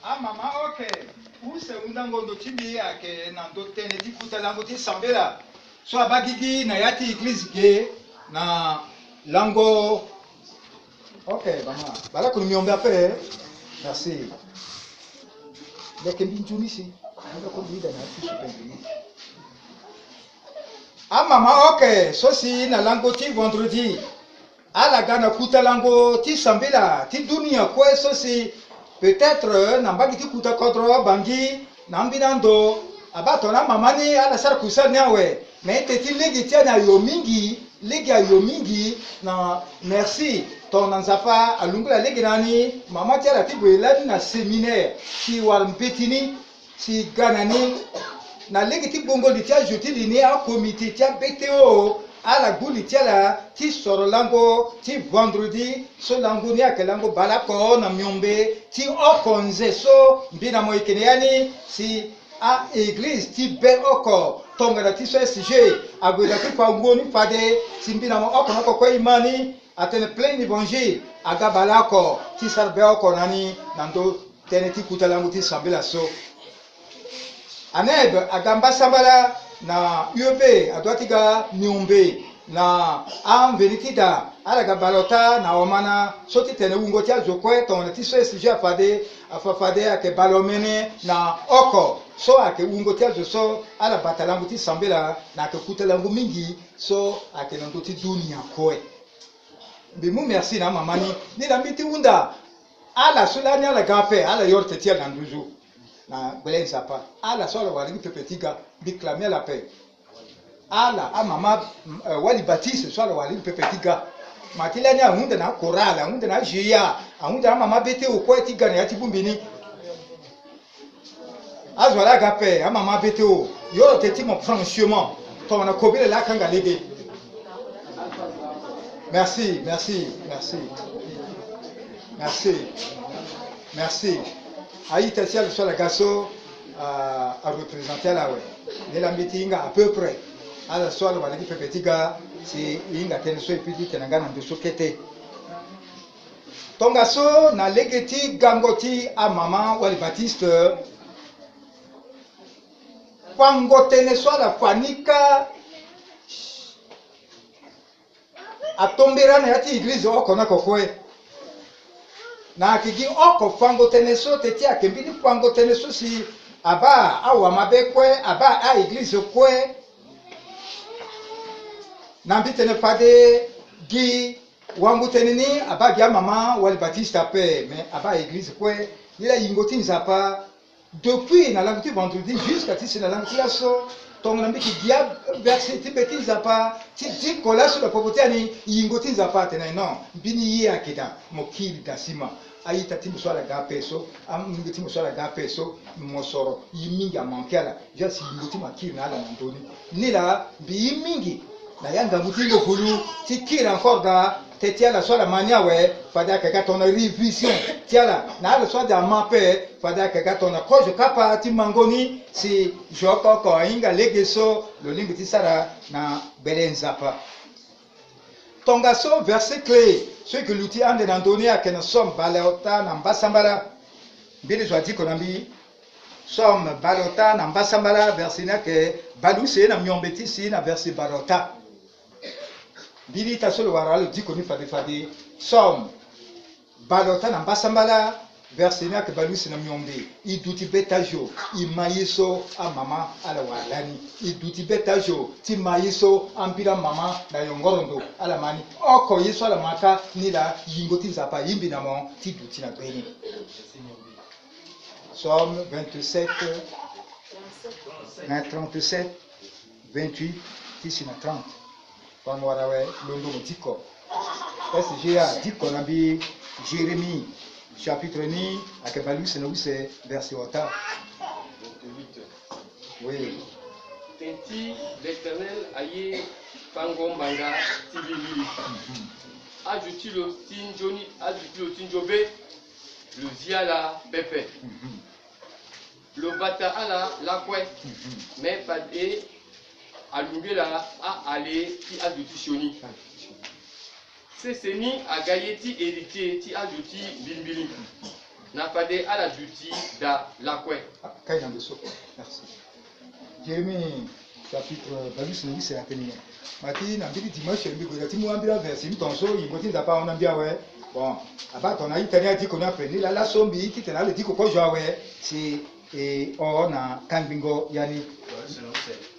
Ah mama ok. Use undango ndo chimbi yake na ndo tene tikuta lango tisambela. So abagigi na yati eglise ke na lango. Ok mama. Bala kunimiombe ape. Merci. Deke mbinjuni si. Nda kondida na yati supendini. Ah mama ok. So si na lango ti vendredi. Ala gana kuta lango ti sambela ti dunia kwe so si. Peut-être nambagi ti kuta kodro bangi nambinando abato na mamani ala sar kusanya we mais teti legi tiana yo mingi legi yo mingi na merci ton nzapa alungula legi nani mama tiara ti bwela na séminaire ti wal mpetini si ganani na legi ti bongo li tia joti lini a comité tia BTO ala guli tiala ti soro lango ti vendredi so lango ni ake lango balako na miombe ti okonze so mbina mo ikene yani si a église ti be oko tonga na ti so SG agweda ti pangoni fade si mbina mo oko noko ko imani atene plein évangile aga balako ti sarbe oko nani nando tene ti kuta lango ti sambela so aneb agamba sambala na UEP adwatiga miombe na amvenitida alaga balota na omana soti tene ungoti azokwe tona tiso SG afade ake balomene na oko so ake ungoti azoso ala batalangu ti sambela na ake kutalangu mingi so ake nandoti dunia koe bimu merci na mamani ni na miti unda ala sulani ala gape ala yorte tia na nduzu na belen sapa ala solo wali pepetiga biklame la paix ala a mama wali baptiste soit wali pepetiga matilani ahunda na chorale ahunda na jia ahunda mama bete o ko etiga na yati bumbini azwala gape a mama bete o yo teti mon franchement to na kobile la kanga lege merci merci merci merci merci aïta sia sur la gasso à représenter la ouais ne la meeting à peu près à la soirée wala ki pepetiga si inga tene so epidi tenanga na ndeso kete tonga so na legeti gangoti a mama wali baptiste pango tene so la fanika atombera na yati église oko na kokwe na kigi oko fango tene so teti akembini pango tene so si aba awa mabekwe aba a église kwe nambi tene fade gi wangu tene ni aba gia mama wali baptiste ape mais aba église kwe ila yingoti nzapa depuis na languti vendredi jusqu'à tisi na languti aso tonga nambi ki gia verset ti beti nzapa ti di kola sur la pauvreté ni yingoti nzapa tene non bini ye akida mokili dasima ayita ti musala gape so am ti musala gape so mosoro yimingi amankela just yingoti makiri na ala ndoni ni la bi mingi na yanga mutingo hulu ti kira encore da te tiala so la mania we fada ka ton révision tiala na le so da mape fada ka ton ko je kapa ti mangoni si joko ko inga legeso lo lingi ti sara na belenzapa tonga so verset clé ce que l'outil ande na donné à ken som balota na mbasambala bili zo dit konambi som balota na mbasambala verset na ke baluse na myombeti si na verset balota bili ta solo wara le dit koni fade som balota na mbasambala verset na ke baluse na myombe iduti betajo imayiso a mama ala walani iduti betajo ti mayiso ambira mama na yongorondo ala mani oko yiso ala maka nila yingoti nzapa yimbi na mon ti duti na beni Somme 27 na 37 28 tisi na 30 kwa mwarawe londo mutiko SGA diko nambi Jérémie chapitre ni akabalu c'est nous c'est verset 8. Oui. Tenti l'Éternel aye pangombanga tibili. Ajouti le tinjoni, ajouti le tinjobe, le ziala pepe. Le bata ala la kwe, mais pas de alungela a aller qui ajouti sioni. C'est ni a gailleti héritier ti ajouti bilbili. na fade ala duti da lakwe. Merci. Jérémie chapitre 28 c'est la tenue. Mati na mbili dimanche mbi ko timu ambira verset mitonso yingoti nzapa ona mbia we. Bon, aba ton ayi tani ati ko na prendre la sombi qui tena le dit ko joa we c'est na kanbingo yani.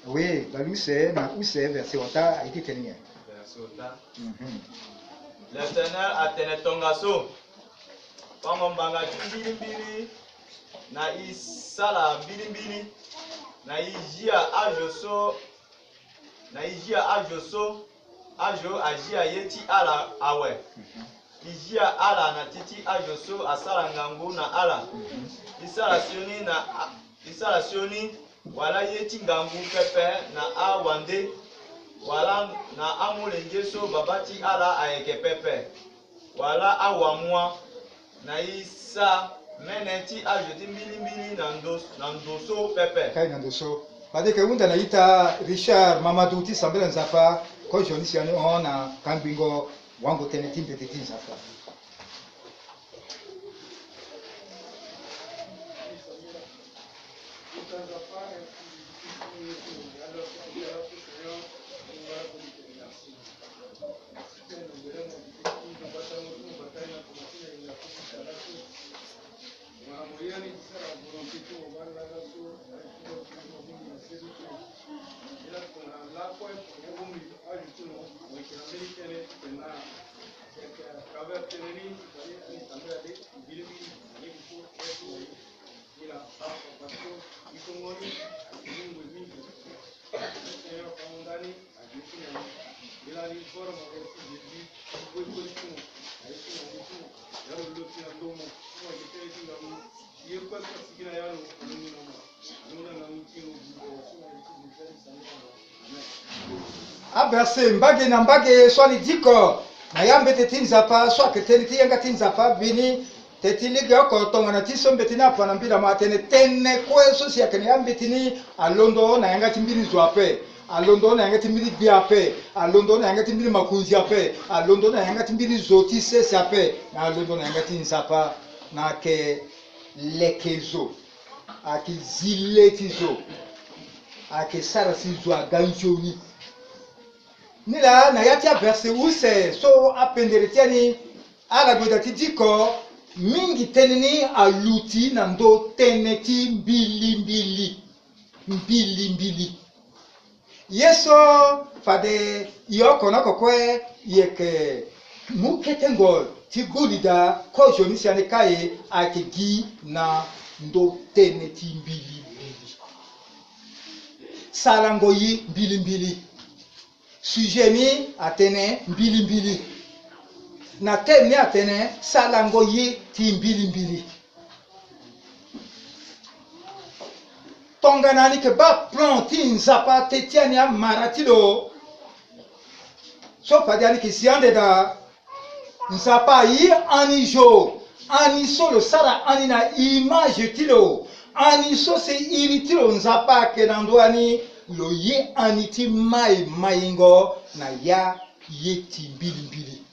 Oui, baluse na use verset ota a été tenu. Verset ota. L'Éternel a tenu ton gaso. Pangombanga mbili na isala mbili na ijia ajoso ajo ajia yeti ala awe ijia ala na titi ajoso asala ngangu na ala isala sioni wala yeti ngangu pepe na awande wala na amulengeso babati ala ayeke pepe wala awamwa na isa meneti ajoti mbili na ndoso pepe kai na ndoso pade ke unda na ita Richard Mamadou ti sambela nzapa ko joni siani ona kambingo wango teneti mbeteti nzapa Aberse mbage na mbage swali diko na yambe tetinzapa swa keteniti yanga tinzapa vini tetili yoko tonga na tiso mbetina pa na mbira matene tene kweso si yakene yambe tini alondo na yanga timbiri zwape alondo na yanga timbiri biape alondo na yanga timbiri makunzi ape alondo na yanga timbiri zoti sese ape na alondo na yanga tinzapa na ke lekezo akiziletizo akesarasizo aganjoni nila na yatia verse use so apenderetiani ala godati diko mingi teneni aluti na ndo teneti mbili yeso fade yoko na kokwe yeke muketengol ti golida ko joni siane kae akegi na ndo teneti mbili salangoyi mbili sujemi atene mbili na temi atene salango yi ti mbili tonga nani ke ba plan ti nzapa te tiani a maratilo so padiani ki siande da nzapa yi anijo ani solo sara ani na image tilo ani so se iritilo nzapa ke nandwani lo ye aniti maingo na ya yeti mbili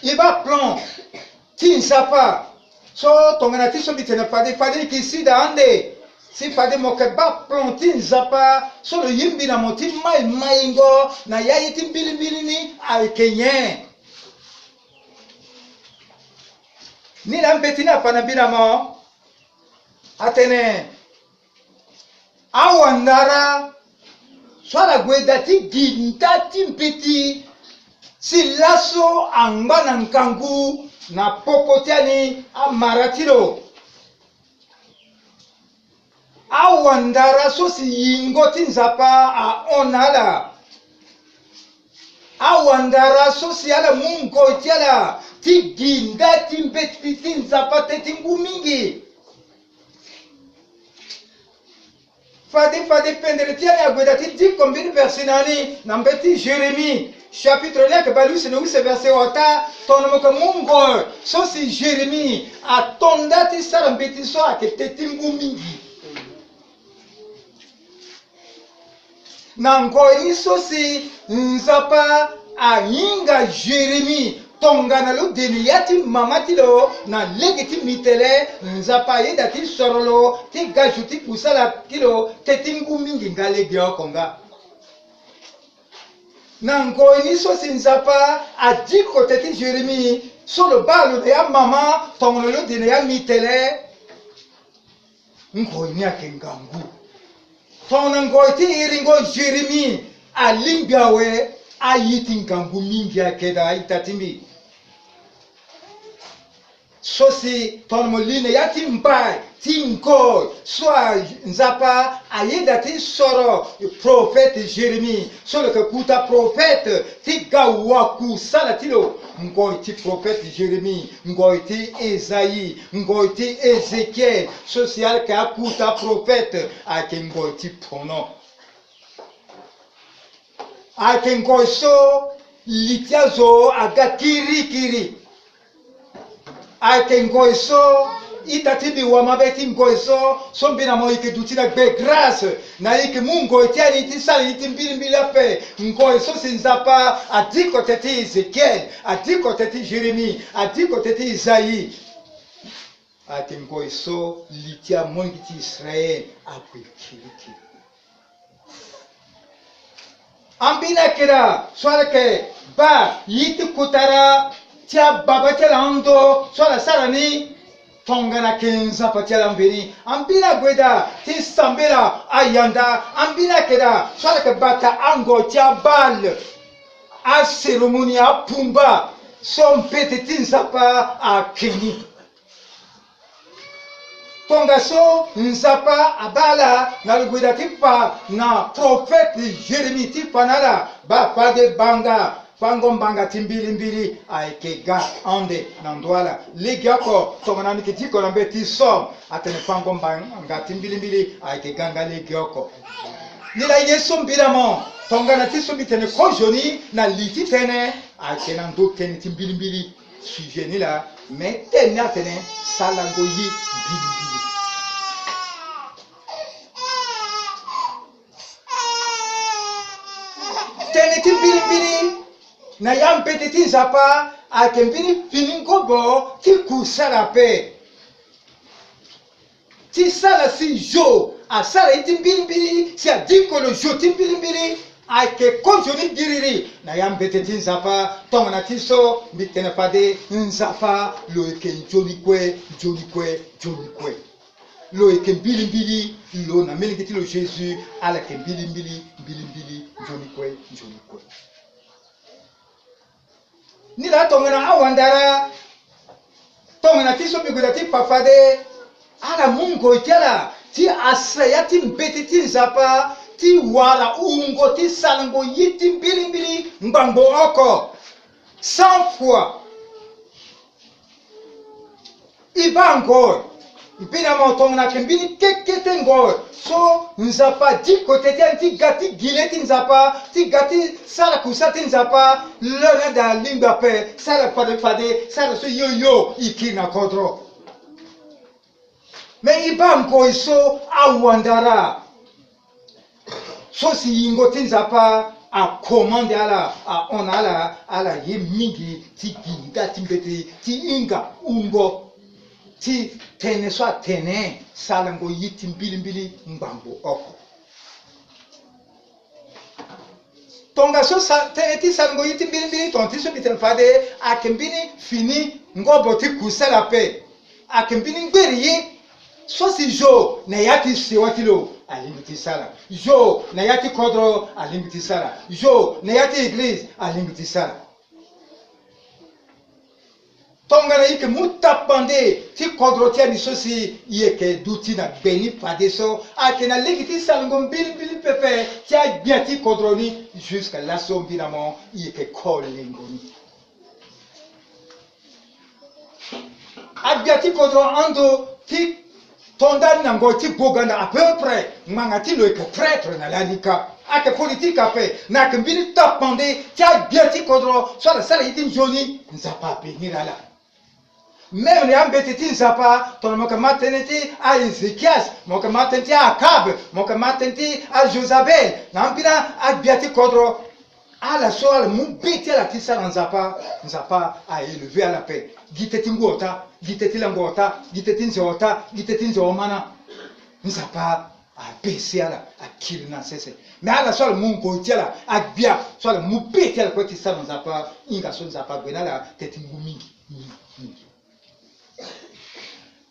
iba plan ti nsapa so tongana ti so bitene fade ki da ande si fade moke ba plan ti nzapa so lo yimbi na moti maingo na ya yeti mbili ni alkenye ni la mbetina panabila mo atene awandara swala gwedati gintati mpiti silaso angana nkangu na pokotiani amaratilo awandara so si yingoti nzapa a onala awandara so si ala mungo tiala ti gindati mpiti nzapa tetingu mingi fade pendere tiani agwedati di kombini versinani nambeti Jérémie chapitre 9 balu se nous verset ota tonomoka mungo so si Jérémie atondati sarambeti so aketeti mingi nango iso si nzapa ayinga Jérémie tongana lo deniyati mamati lo na legiti mitele nzapa yeda ti sorolo ti gaju ti kusala kilo tetingu mingi ngalege okonga na ngoini so si nzapa adiko teti Jérémie solo balo de ya mama tongolo lo dene ya mitele ngoini akengangu tongona ngoiti iringo Jérémie alimbiawe ayiti ngangu mingi akeda itatimbi sosi tonmoline ya timbai tinko soit nzapa ayeda ti soro prophète Jérémie solo que kuta prophète ti gawaku sala tilo ngoi ti prophète Jérémie ngoi ti Esaïe ngoi ti Ézéchiel social que akuta prophète ake ngoi ti pono ake ngoi so litiazo aga kiri ake ngoiso itatibi wa mabeti ngoiso sombina mo ike dutila be grâce na ike mungo etiani itisali itimbili ape ngoiso sinzapa adiko teti Ezekiel adiko teti Jérémie adiko teti Isaïe ake ngoiso litia mongi ti Israël ape kiriki ambina kira swalake ba yiti kutara tia baba tia ando swala sarani tongana kenza patia mbini ambina gweda ti sambira ayanda ambina keda swala ke bata ango tia bal a cérémonie a pumba son petit nzapa a keni tonga so nzapa abala na gweda tipa na prophète Jérémie tipa nala ba pa de banga Bangombanga timbili aikega ande nandwala ligiako tomanani kitiko na beti som atene pangombanga timbili aikega ligiako nila yesu mbiramo tongana tiso bitene kojoni na liti tene aikena ndokeni timbili sujet nila mais tene atene salango yi mbili tene timbili na yam petiti nzapa akembini finingobo ti kusala pe ti sala si jo asala iti mbili si adikolo jo ti mbili ake konjoni diriri na yam petiti nzapa tongana tiso mbitene pade nzapa lo eke joni kwe lo eke mbili lo na melingiti lo Jésus ala ke mbili joni kwe ni la tongana awandara tongana tiso biguda ti pafade ala mungo itela ti asaya ti mbeti ti nzapa ti wala ungo ti salango yiti mbili mbango oko 100 fois ibango mpina mo tongana kembini kekete ngo so nzapa di kote ti gati gileti nzapa ti gati sala kusati nzapa lona da lingba pe sala fade sala so yo ikina kodro me ibango iso awandara so si ingo ti nzapa a commande ala a on ala ye mingi ti ginga ti mbeti ti inga ungo ti tene so tene salango yiti mbili mbambo oko tonga so tene ti salango yiti mbili tonti so bitene fade akembini fini ngobo ti kusala pe akembini ngweriye so si jo na yati sewatilo alimbiti sala jo na yati kodro alimbiti sala jo na yati église alimbiti sala tongana yike mutapande ti kodrotia ni sosi yeke dutina beni padeso akena legiti salongo mbili pepe tia biati kodroni jusqu'à la sombinamo yeke kolengoni abiati kodro ando ti tonda nango ti boganda à peu près mangati lo yeke prêtre na lalika ake politique ape na kembini tapande tia biati kodro soit la sala yiti joni nzapa benirala même les ambetiti nzapa ton moka maternité à Ézéchias moka maternité à Akab moka maternité à Josabel nampina à biati kodro À la soirée, mon bêté à la tissa nzapa a élevé à la paix. Giteti ngota, giteti langota, giteti nzota, giteti nzomana. Nzapa a baissé à la, a kilna cessé. Mais à la soirée, mon côté là, a bien, soit mon bêté à la côté ça nzapa, inga son nzapa, benala, teti ngumingi.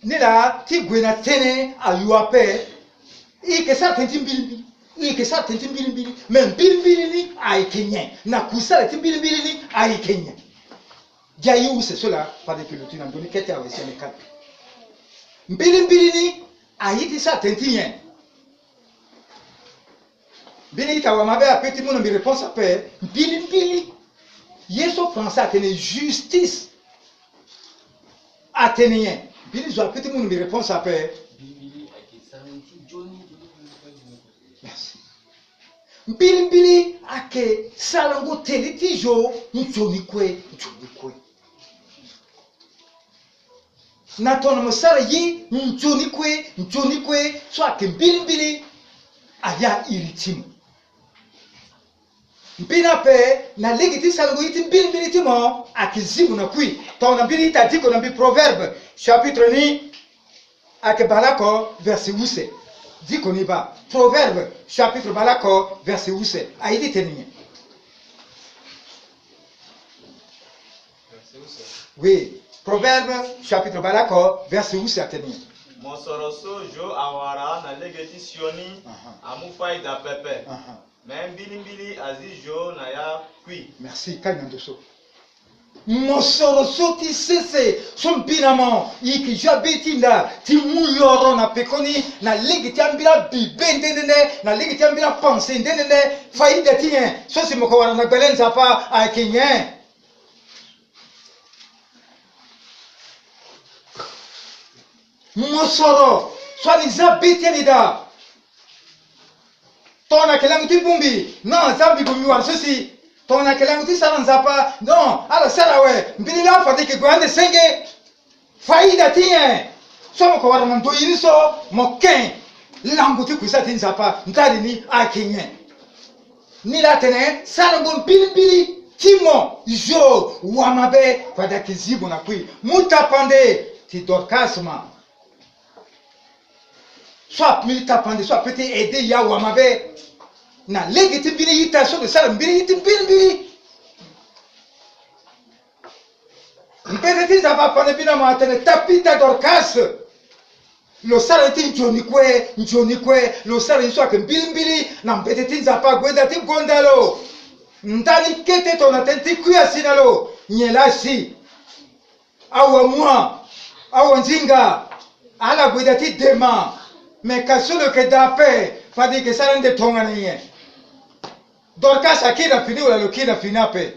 Nila, ti gwena tene a yuape, ike sa tenti mbilimbili. Ike sa tenti mbilimbili, mais mbilimbili ni a ikenye. Na kusala ti mbilimbili ni a ikenye. Dia yu se cela, pas de pilote na ndoni kete a wesi ane kapi. Mbilimbili ni a yiti sa tenti yen. Bini ita wamabe a peti mouno mi réponse a pe, mbilimbili. Yeso français a tene justice. A tene yen. Bini zo a peti mouno mi réponse a pe. Merci. Mbili ake salango teletijo nchonikwe. Natona mosala yi nchonikwe so ake mbili aya iritimu. Mbina pe na legiti salango yiti mbili timo ake zimu na kui. Tona mbili tatiko na mbi proverbe chapitre ni ake balako verset use. Dit qu'on y va. Proverbe, chapitre balako, verset où c'est. Aïdi tenir. Oui. Proverbe, chapitre balako, verset où c'est à tenir. Monsoroso jo awara na legeti sioni amufai da pepe. Mais mbili azi jo na ya kui. Merci, Kanyandoso. Mosoro ti sese son binamo iki jabitinda ti muyoro na pekoni na ligi ti ambila bibendene na ligi ti ambila pensendene faida tien so si moko wana na belenza pa a kinyen mosoro so ni zabitinida tona kelangu ti bumbi non zambi bumbi war so si tona kelangu ti sala nzapa non ala sala we mbili la fati ke gwande senge faida tien so mo ko wara man do yinso mo ken langu ti kuisa ti nzapa ntari ni akinye ni la tene sala ngo mbili timo jo wamabe fada kizibu na kui mutapande ti dorkasma soit milita pande soit peut aider ya wamabe na legiti mbili yita so de sala mbili yiti mbili mpete tinza pa pone bina matene tapita dorkas lo sala yiti njonikwe lo sala yiso ake mbili na mpete tinza pa gwenda ti gondalo ndani kete tona tenti kuya sinalo nyelashi awa mwa awa nzinga ala gwenda ti dema mais kasolo ke dape fadi ke sala nde tonga niye Dorcas akina fini wala lokina finape.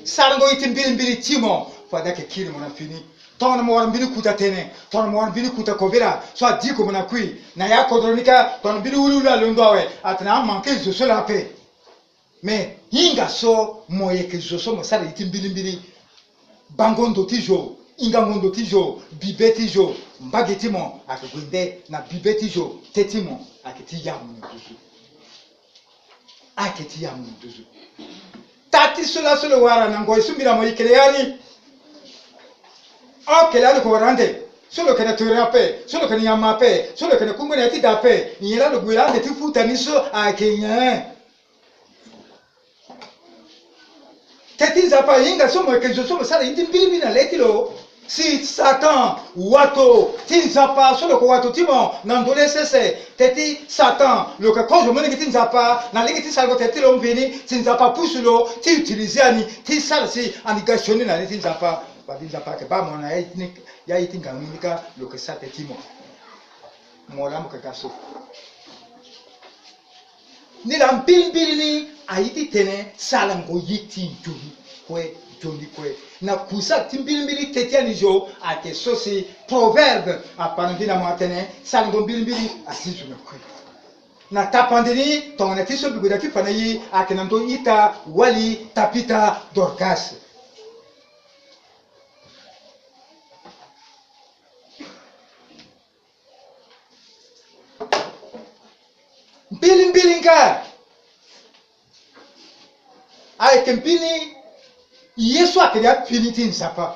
Sango iti mbili timo fada ke kiri mona fini. Tona mo mbili kuta tene, tona mo mbili kuta kovera, so adiko mona kui. Na ya kodronika tona mbili ulula londowe atana manke zo la pe. Mais hinga so moye ke zo so mo sala iti mbili bangondo tijo, ingangondo tijo, bibeti jo, mbagitimo akagwende na bibeti jo, tetimo akiti yamu tusu. Aketi ya munduzu tati sula wara nango isumbira mo ikeleani okelani ko warande solo kana turape solo kana yamape solo kana kungwe ati dape nyela lo gwirande tifuta niso akenya tetinza pa inga somo kezo somo sala indi mbili na letilo si Satan wato tinzapa solo ko wato timo nandole sese teti Satan lo ka ko jomone ki tinzapa na ligi tisalgo teti lo mbini tinzapa pusulo ti utiliziani ti salsi anigashoni na tinzapa ba tinzapa ke ba mona ya itinga munika lo ka sa timo mola mo ka kaso ni la mbili ni aiti tene salango yiti joni kwe na kusa timbili tetiani jo ate sosi proverbe apanandina mwatene salango mbili asizu na kwe na tapandini tongana tiso biguda kifanayi akenando ita wali tapita dorkas mbili nka ayeke mbini yesu ayeke ya fini ti nzapa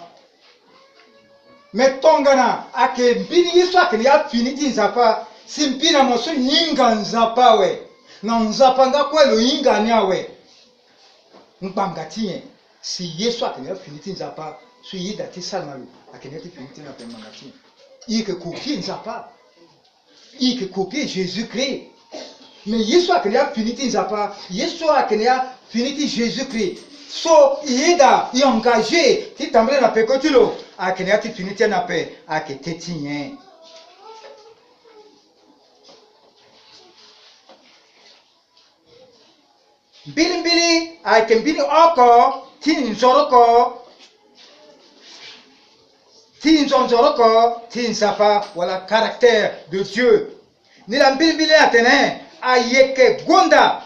me tongana ayeke mbini yesu ayeke ya fini ti nzapa si mbi na mo so hinga nzapa awe na nzapa nga kue lo hinga ni awe ngbanga ti nyen si yesu ayeke ya fini ti nzapa so ye da ti salama lo ayeke ya ti fini ti nzapa ngbanga ti e yeke kopie nzapa e yeke kopie jésus-christ mais yesu ayeke ya fini ti nzapa yesu ayeke ya fini ti jésus-christ so ye da e engagé ti tambole na peko ti lo ayeke ya ti fini ti na ape ayeke te ti nyen. Mbili ayeke mbini oko ti nzoroko ti nzonzoroko ti nzapa wala caractère de Dieu ni la mbili atene ayeke gonda